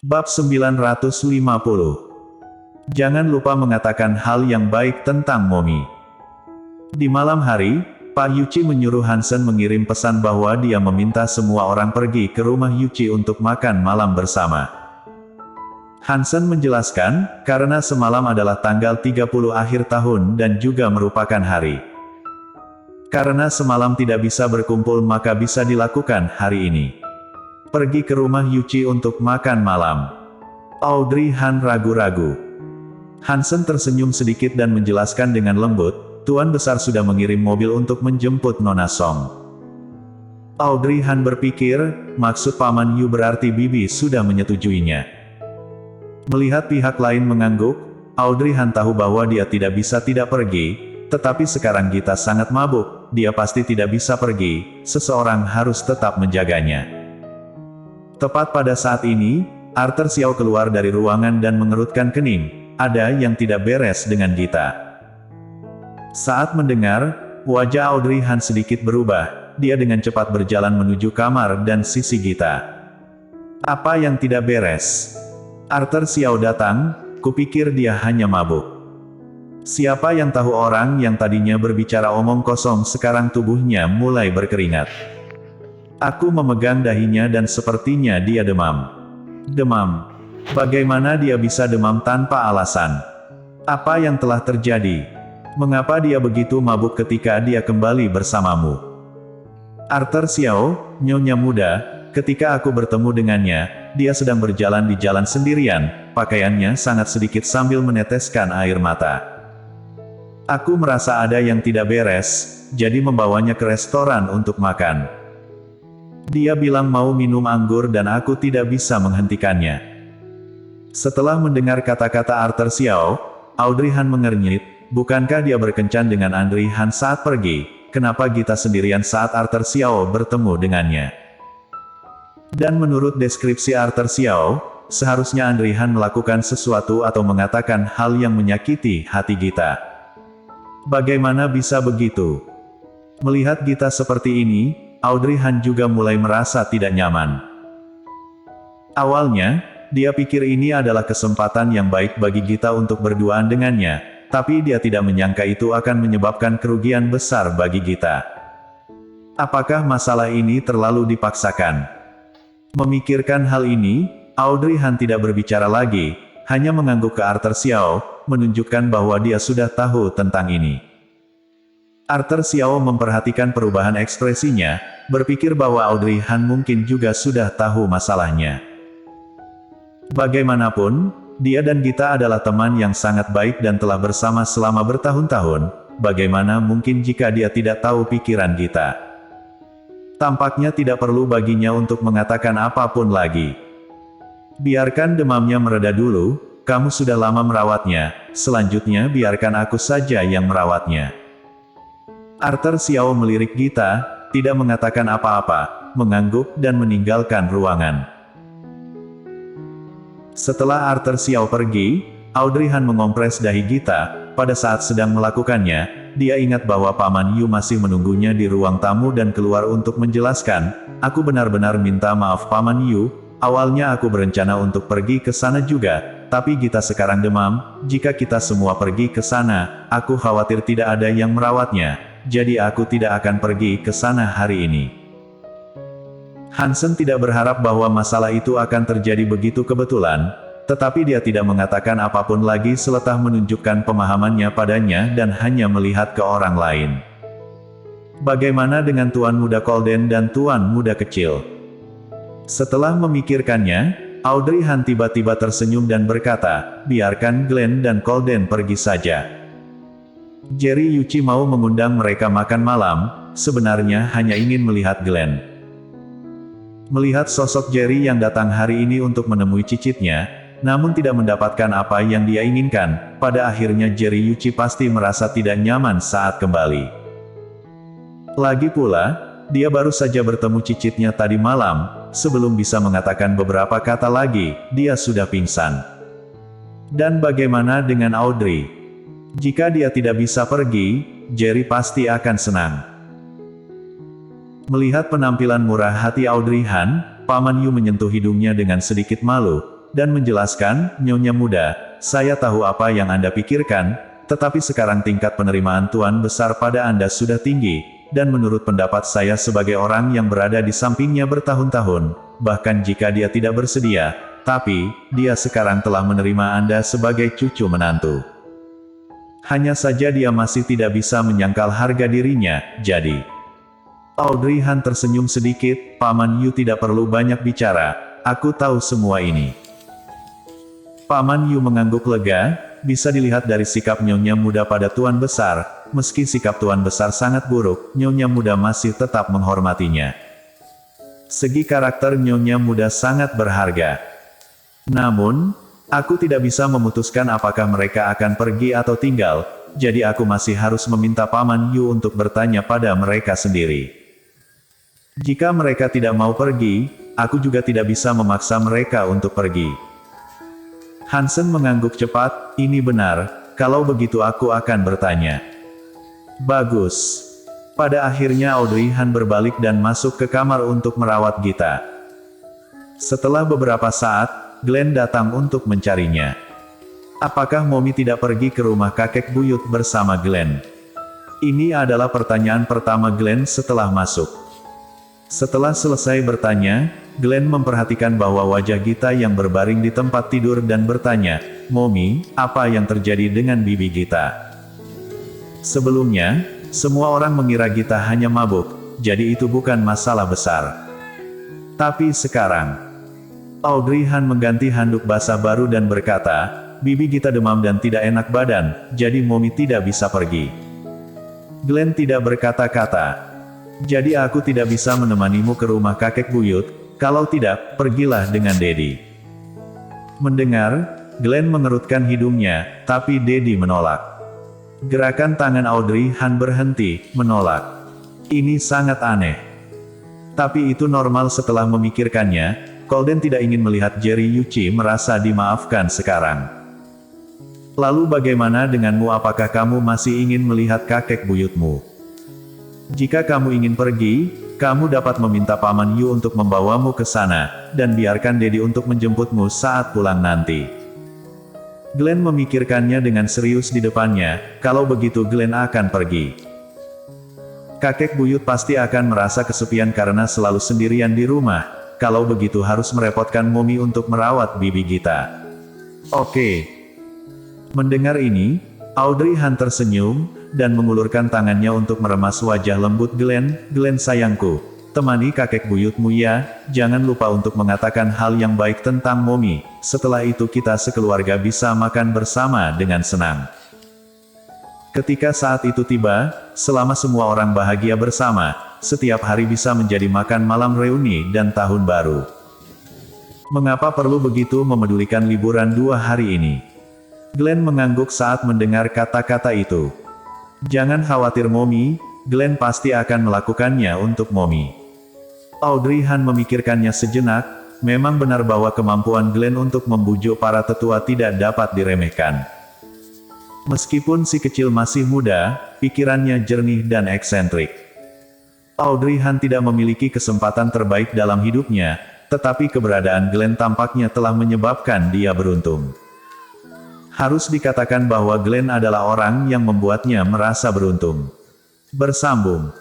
Bab 950. Jangan lupa mengatakan hal yang baik tentang Momi. Di malam hari, Pak Yuchi menyuruh Hansen mengirim pesan bahwa dia meminta semua orang pergi ke rumah Yuchi untuk makan malam bersama. Hansen menjelaskan, karena semalam adalah tanggal 30 akhir tahun dan juga merupakan hari. Karena semalam tidak bisa berkumpul maka bisa dilakukan hari ini. Pergi ke rumah Yuchi untuk makan malam. Audrey Han ragu-ragu. Hansen tersenyum sedikit dan menjelaskan dengan lembut, Tuan Besar sudah mengirim mobil untuk menjemput Nona Song. Audrey Han berpikir, maksud Paman Yu berarti Bibi sudah menyetujuinya. Melihat pihak lain mengangguk, Audrey Han tahu bahwa dia tidak bisa tidak pergi, tetapi sekarang Gita sangat mabuk, dia pasti tidak bisa pergi, seseorang harus tetap menjaganya. Tepat pada saat ini, Arthur Xiao keluar dari ruangan dan mengerutkan kening. Ada yang tidak beres dengan Gita. Saat mendengar, wajah Audrey Han sedikit berubah. Dia dengan cepat berjalan menuju kamar dan sisi Gita. Apa yang tidak beres? Arthur Xiao datang, kupikir dia hanya mabuk. Siapa yang tahu orang yang tadinya berbicara omong kosong sekarang tubuhnya mulai berkeringat. Aku memegang dahinya dan sepertinya dia demam. Demam. Bagaimana dia bisa demam tanpa alasan? Apa yang telah terjadi? Mengapa dia begitu mabuk ketika dia kembali bersamamu? Arthur Xiao, nyonya muda, ketika aku bertemu dengannya, dia sedang berjalan di jalan sendirian, pakaiannya sangat sedikit sambil meneteskan air mata. Aku merasa ada yang tidak beres, jadi membawanya ke restoran untuk makan. Dia bilang mau minum anggur dan aku tidak bisa menghentikannya. Setelah mendengar kata-kata Arthur Xiao, Audrey Han mengernyit, bukankah dia berkencan dengan Audrey Han saat pergi, kenapa Gita sendirian saat Arthur Xiao bertemu dengannya? Dan menurut deskripsi Arthur Xiao, seharusnya Audrey Han melakukan sesuatu atau mengatakan hal yang menyakiti hati Gita. Bagaimana bisa begitu? Melihat Gita seperti ini, Audrey Han juga mulai merasa tidak nyaman. Awalnya, dia pikir ini adalah kesempatan yang baik bagi Gita untuk berduaan dengannya, tapi dia tidak menyangka itu akan menyebabkan kerugian besar bagi Gita. Apakah masalah ini terlalu dipaksakan? Memikirkan hal ini, Audrey Han tidak berbicara lagi, hanya mengangguk ke Arthur Xiao, menunjukkan bahwa dia sudah tahu tentang ini. Arthur Xiao memperhatikan perubahan ekspresinya, berpikir bahwa Audrey Han mungkin juga sudah tahu masalahnya. Bagaimanapun, dia dan Gita adalah teman yang sangat baik dan telah bersama selama bertahun-tahun, bagaimana mungkin jika dia tidak tahu pikiran Gita? Tampaknya tidak perlu baginya untuk mengatakan apapun lagi. Biarkan demamnya mereda dulu, kamu sudah lama merawatnya, selanjutnya biarkan aku saja yang merawatnya. Arthur Xiao melirik Gita, tidak mengatakan apa-apa, mengangguk dan meninggalkan ruangan. Setelah Arthur Xiao pergi, Audrey Han mengompres dahi Gita. Pada saat sedang melakukannya, dia ingat bahwa Paman Yu masih menunggunya di ruang tamu dan keluar untuk menjelaskan, aku benar-benar minta maaf Paman Yu, awalnya aku berencana untuk pergi ke sana juga, tapi Gita sekarang demam, jika kita semua pergi ke sana, aku khawatir tidak ada yang merawatnya. Jadi aku tidak akan pergi ke sana hari ini. Hansen tidak berharap bahwa masalah itu akan terjadi begitu kebetulan, tetapi dia tidak mengatakan apapun lagi setelah menunjukkan pemahamannya padanya dan hanya melihat ke orang lain. Bagaimana dengan Tuan Muda Colden dan Tuan Muda Kecil? Setelah memikirkannya, Audrey Han tiba-tiba tersenyum dan berkata, biarkan Glenn dan Colden pergi saja. Jerry Yuchi mau mengundang mereka makan malam, sebenarnya hanya ingin melihat Glenn. Melihat sosok Jerry yang datang hari ini untuk menemui cicitnya, namun tidak mendapatkan apa yang dia inginkan, pada akhirnya Jerry Yuchi pasti merasa tidak nyaman saat kembali. Lagi pula, dia baru saja bertemu cicitnya tadi malam, sebelum bisa mengatakan beberapa kata lagi, dia sudah pingsan. Dan bagaimana dengan Audrey? Jika dia tidak bisa pergi, Jerry pasti akan senang. Melihat penampilan murah hati Audrey Han, Paman Yu menyentuh hidungnya dengan sedikit malu. dan menjelaskan, "Nyonya muda, saya tahu apa yang Anda pikirkan, tetapi sekarang tingkat penerimaan Tuan Besar pada Anda sudah tinggi, dan menurut pendapat saya sebagai orang yang berada di sampingnya bertahun-tahun, bahkan jika dia tidak bersedia, tapi, dia sekarang telah menerima Anda sebagai cucu menantu. Hanya saja dia masih tidak bisa menyangkal harga dirinya, jadi..." Audrey Han tersenyum sedikit, "Paman Yu tidak perlu banyak bicara, aku tahu semua ini." Paman Yu mengangguk lega, bisa dilihat dari sikap Nyonya muda pada Tuan Besar, meski sikap Tuan Besar sangat buruk, Nyonya muda masih tetap menghormatinya. Segi karakter Nyonya muda sangat berharga. Namun, aku tidak bisa memutuskan apakah mereka akan pergi atau tinggal, jadi aku masih harus meminta Paman Yu untuk bertanya pada mereka sendiri. Jika mereka tidak mau pergi, aku juga tidak bisa memaksa mereka untuk pergi. Hansen mengangguk cepat, "Ini benar, kalau begitu aku akan bertanya." Bagus. Pada akhirnya Audrey Han berbalik dan masuk ke kamar untuk merawat Gita. Setelah beberapa saat, Glenn datang untuk mencarinya. Apakah Momi tidak pergi ke rumah kakek buyut bersama Glenn? Ini adalah pertanyaan pertama Glenn setelah masuk. Setelah selesai bertanya, Glenn memperhatikan bahwa wajah Gita yang berbaring di tempat tidur dan bertanya, "Momi, apa yang terjadi dengan bibi Gita?" Sebelumnya, semua orang mengira Gita hanya mabuk, jadi itu bukan masalah besar. Tapi sekarang, Audrey Han mengganti handuk basah baru dan berkata, "Bibi Gita demam dan tidak enak badan, jadi Momi tidak bisa pergi." Glenn tidak berkata-kata. "Jadi aku tidak bisa menemanimu ke rumah kakek buyut, kalau tidak, pergilah dengan Daddy." Mendengar, Glenn mengerutkan hidungnya, tapi Daddy menolak. Gerakan tangan Audrey Han berhenti, menolak. Ini sangat aneh. Tapi itu normal setelah memikirkannya, Colden tidak ingin melihat Jerry Yuchi merasa dimaafkan sekarang. "Lalu bagaimana denganmu, apakah kamu masih ingin melihat kakek buyutmu? Jika kamu ingin pergi, kamu dapat meminta Paman Yu untuk membawamu ke sana, dan biarkan Daddy untuk menjemputmu saat pulang nanti." Glenn memikirkannya dengan serius di depannya, kalau begitu Glenn akan pergi. Kakek buyut pasti akan merasa kesepian karena selalu sendirian di rumah, kalau begitu harus merepotkan Momi untuk merawat bibi Gita. Oke. Mendengar ini, Audrey Han tersenyum, dan mengulurkan tangannya untuk meremas wajah lembut Glenn. "Glenn sayangku, temani kakek buyutmu ya, jangan lupa untuk mengatakan hal yang baik tentang Momi, setelah itu kita sekeluarga bisa makan bersama dengan senang." Ketika saat itu tiba, selama semua orang bahagia bersama, setiap hari bisa menjadi makan malam reuni dan tahun baru. Mengapa perlu begitu memedulikan liburan 2 hari ini? Glenn mengangguk saat mendengar kata-kata itu. "Jangan khawatir Momi, Glenn pasti akan melakukannya untuk Momi." Audrey Han memikirkannya sejenak, memang benar bahwa kemampuan Glenn untuk membujuk para tetua tidak dapat diremehkan. Meskipun si kecil masih muda, pikirannya jernih dan eksentrik. Audrey Han tidak memiliki kesempatan terbaik dalam hidupnya, tetapi keberadaan Glenn tampaknya telah menyebabkan dia beruntung. Harus dikatakan bahwa Glenn adalah orang yang membuatnya merasa beruntung. Bersambung.